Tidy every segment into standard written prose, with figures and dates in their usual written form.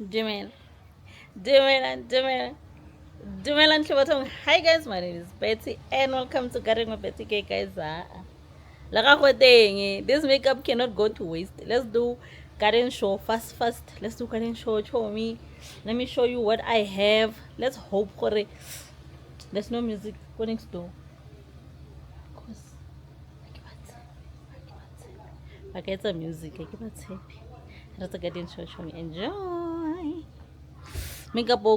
Jamel, Jamel and Shibatong. Hi guys, my name is Betty and welcome to Garden with Betty K guys. This makeup cannot go to waste. Let's do garden show fast. Let's do garden show. Show me. Let me show you what I have. Let's hope for it. There's no music. Go next door. Cause I get some music. I cannot happy. That's a garden show. Show me. Enjoy. Makeup go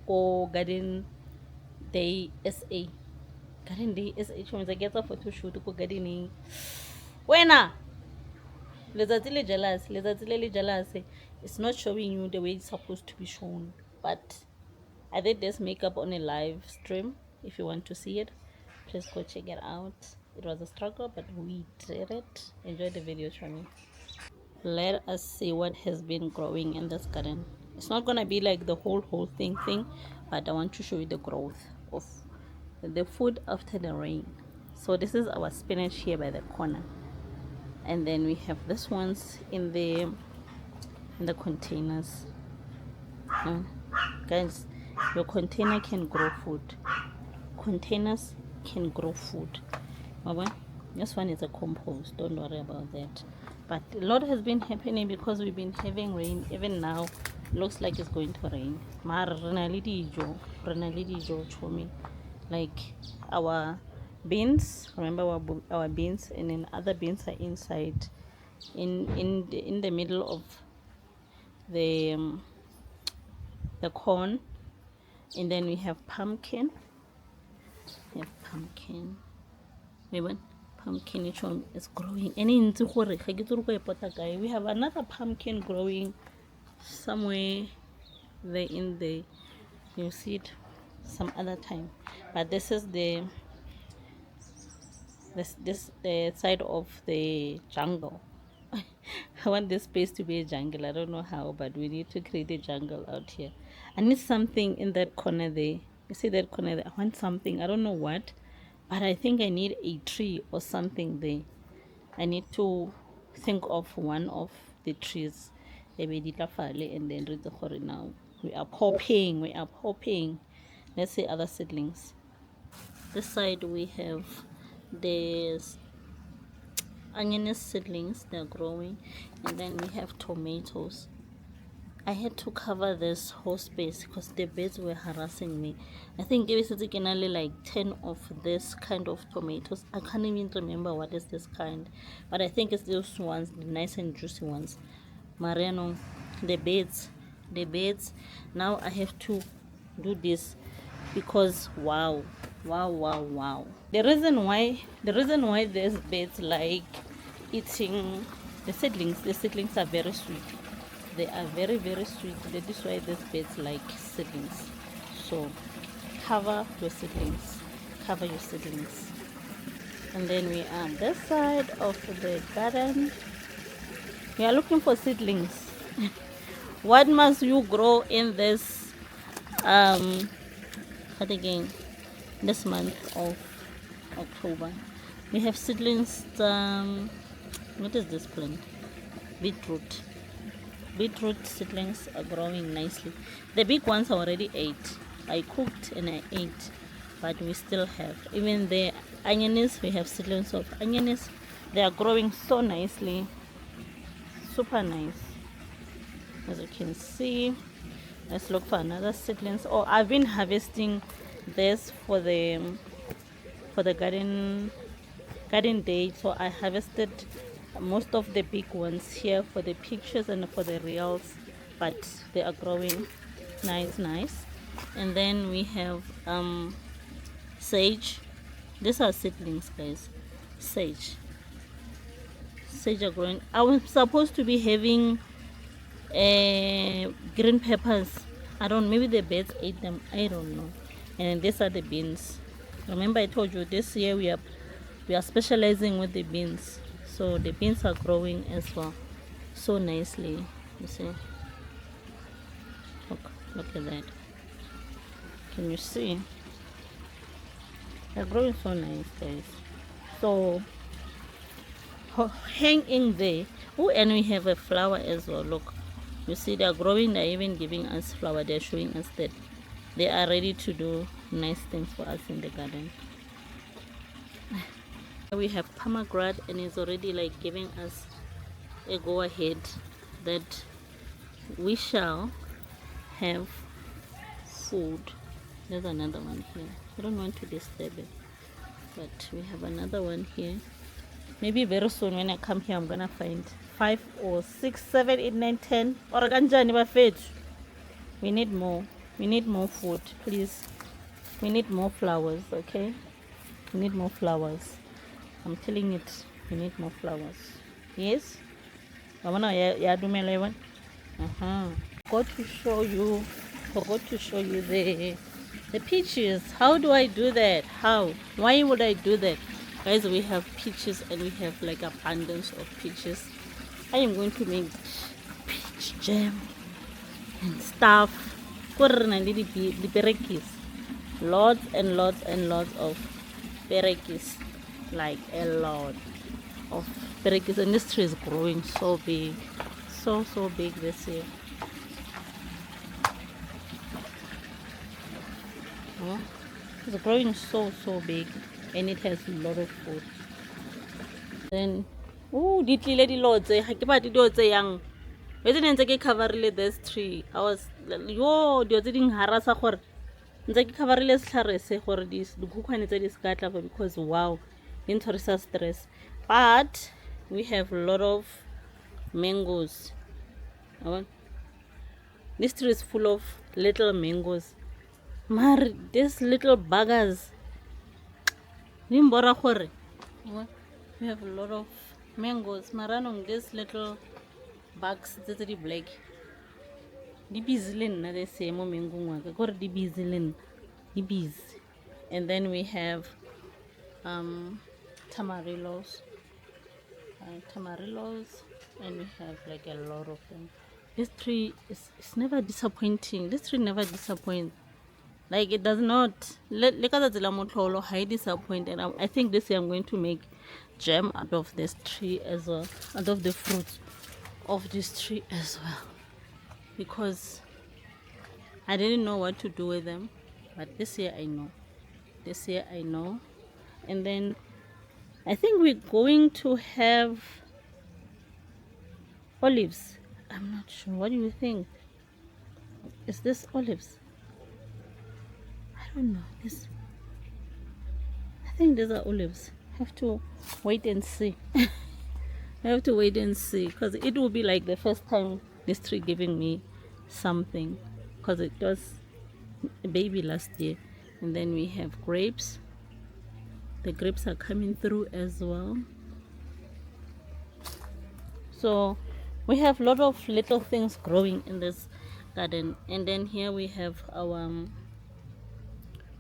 ko Garden Day SA. Garden Day SA means I get a photo shoot ko gardening. Wena letsatsi le jealous. It's not showing you the way it's supposed to be shown. But I did this makeup on a live stream. If you want to see it, please go check it out. It was a struggle, but we did it. Enjoy the video, Shami. Let us see what has been growing in this garden. It's not gonna be like the whole thing, but I want to show you the growth of the food after the rain. So this is our spinach here by the corner, and then we have this ones in the containers. Guys, your container can grow food. Containers can grow food. This one is a compost, don't worry about that. But a lot has been happening because we've been having rain. Even now looks like it's going to rain. Chomi. Like our beans, remember our beans, and then other beans are inside in the middle of the corn. And then we have pumpkin. Pumpkin is growing. We have another pumpkin growing somewhere there in the, you see it some other time. But this is the side of the jungle. I want this space to be a jungle. I don't know how, but we need to create a jungle out here. I need something in that corner there. You see that corner there? I want something. I don't know what, but I think I need a tree or something there. I need to think of one of the trees. And then read the horror now. We are popping. Let's see other seedlings. This side we have the onion seedlings, they're growing, and then we have tomatoes. I had to cover this whole space because the birds were harassing me. I think it was like 10 of this kind of tomatoes. I can't even remember what is this kind, but I think it's those ones, the nice and juicy ones. Mariano, the birds. Now I have to do this because wow. The reason why these birds like eating the seedlings are very sweet. They are very sweet. That is why these birds like seedlings. So cover your seedlings. And then we are on this side of the garden. We are looking for seedlings. What must you grow in this this month of October? We have seedlings. What is this plant? Beetroot seedlings are growing nicely. The big ones I already ate. I cooked and I ate, but we still have. Even the onions, we have seedlings of onions. They are growing so nicely, super nice. As you can see, let's look for another seedlings. Oh, I've been harvesting this for the garden day, so I harvested most of the big ones here for the pictures and for the reels, but they are growing nice. And then we have sage. These are seedlings, guys. Sage are growing. I was supposed to be having green peppers. I don't, maybe the birds ate them, I don't know. And these are the beans. Remember I told you this year we are specializing with the beans, so the beans are growing as well so nicely. You see, look at that. Can you see? They're growing so nice, guys. So hang in there. Oh, and we have a flower as well. Look, You see, they are growing, they're even giving us flower. They're showing us that they are ready to do nice things for us in the garden. We have pomegranate, and it's already like giving us a go ahead that we shall have food. There's another one here. I don't want to disturb it, but we have another one here. Maybe very soon when I come here I'm gonna find 5 or 6, 7, 8, 9, 10 or kanjani bafethu. We need more. We need more food, please. We need more flowers, okay? We need more flowers. I'm telling it. We need more flowers. Yes? Uh-huh. Forgot to show you the peaches. How do I do that? How? Why would I do that? Guys, we have peaches and we have like abundance of peaches. I am going to make peach jam and stuff. The perekis. Lots and lots and lots of perekis. Like a lot of perekis. And this tree is growing so big. So big this year. Oh, it's growing so big, and it has a lot of food. Then di tlile dilo tse ga ke batle dilo tse yang wetse ne ntse ke coverile this tree. I was yo dilo tse ding harasa gore ntse ke coverile setlhare se gore dikhukhwane tse di se ka tla because wow di ntshwarisa stress. But we have a lot of mangoes. This tree is full of little mangoes. Mar these little buggers, we have a lot of mangoes. Maranong these little bugs, the black. The bees they say mo mango the bees. And then we have tamarillos. And we have like a lot of them. This tree is never disappointing. This tree never disappoints. Like it does not. Look at the high disappoint, and I think this year I'm going to make jam out of this tree as well, out of the fruits of this tree as well, because I didn't know what to do with them, but this year I know. This year I know, and then I think we're going to have olives. I'm not sure. What do you think? Is this olives? I don't know. I think these are olives. Have to wait and see. I have to wait and see, because it will be like the first time this tree giving me something, because it was a baby last year. And then we have grapes. The grapes are coming through as well. So we have a lot of little things growing in this garden. And then here we have our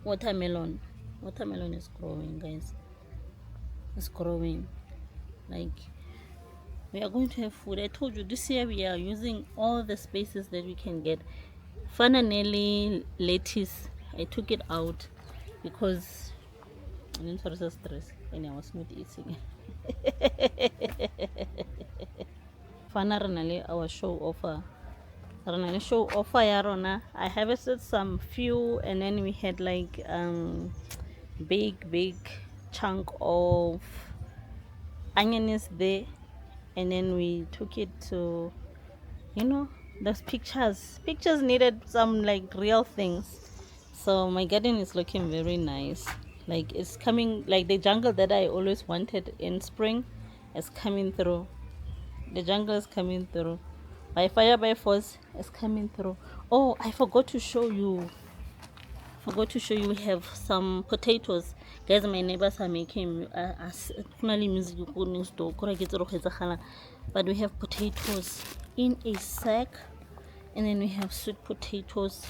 watermelon. Watermelon is growing, guys. It's growing. Like, we are going to have food. I told you this year we are using all the spaces that we can get. Finally, lettuce, I took it out because I didn't sort of stress and I was not eating. Finally, our show offer. Show offer yarona. I harvested some few, and then we had like big chunk of onions there, and then we took it to, those pictures needed some like real things. So my garden is looking very nice. Like it's coming, like the jungle that I always wanted in spring is coming through. The jungle is coming through. By fire by force is coming through. Oh, I forgot to show you. We have some potatoes. Guys, my neighbors are making music, but we have potatoes in a sack, and then we have sweet potatoes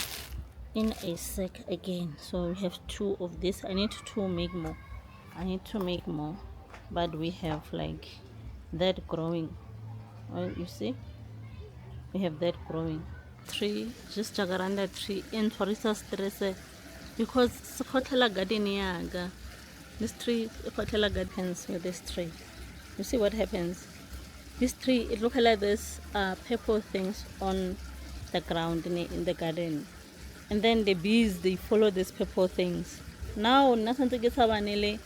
in a sack again. So we have 2 of this. I need to make more. But we have like that growing. Well, you see, we have that growing. Tree, just jacaranda tree in Torisa stress, because Sokotela garden yaga. This tree, Sokotela gardens with this tree. You see what happens? This tree, it look like this purple things on the ground in the garden, and then the bees, they follow these purple things. Now nothing to get le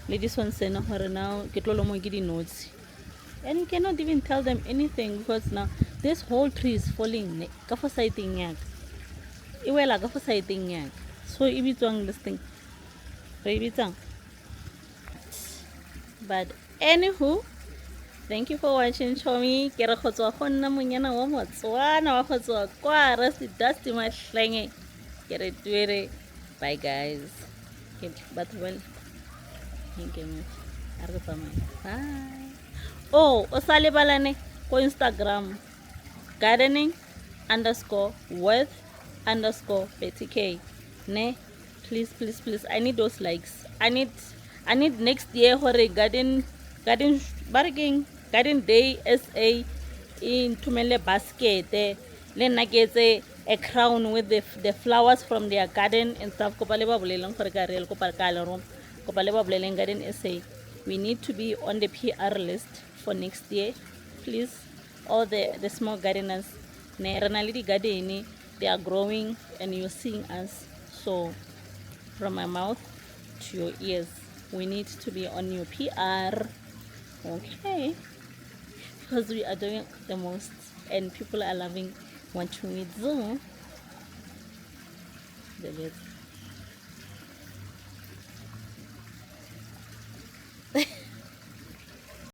this one say no now get notes, and you cannot even tell them anything because now this whole tree is falling ka for sighting yak. Iwela ka for sighting yak. So ibitswang this thing. Re ibitsang. But anywho, thank you for watching Chomi. Ke re go tswa go nna monyana wa Motswana wa go tswa kwa Rusty Dusty Mahlenge. Ke re twere. Bye guys. Ke batho ba nkeme. A re tsamaya. Bye. Oh, o sa lebalane ko Instagram. Gardening _with _BettyK. Ne? Please, please, please. I need those likes. I need next year hore garden barking garden day SA in tumele basket le nna ke etse a crown with the flowers from their garden and stuff. Kopa le ba boleleng gore ka real kopa ka le rom kopa le ba boleleng garden SA. We need to be on the PR list for next year, please. All the small gardeners ne rena le di garden, they are growing and you're seeing us. So from my mouth to your ears, we need to be on your PR, okay? Because we are doing the most and people are loving what we do.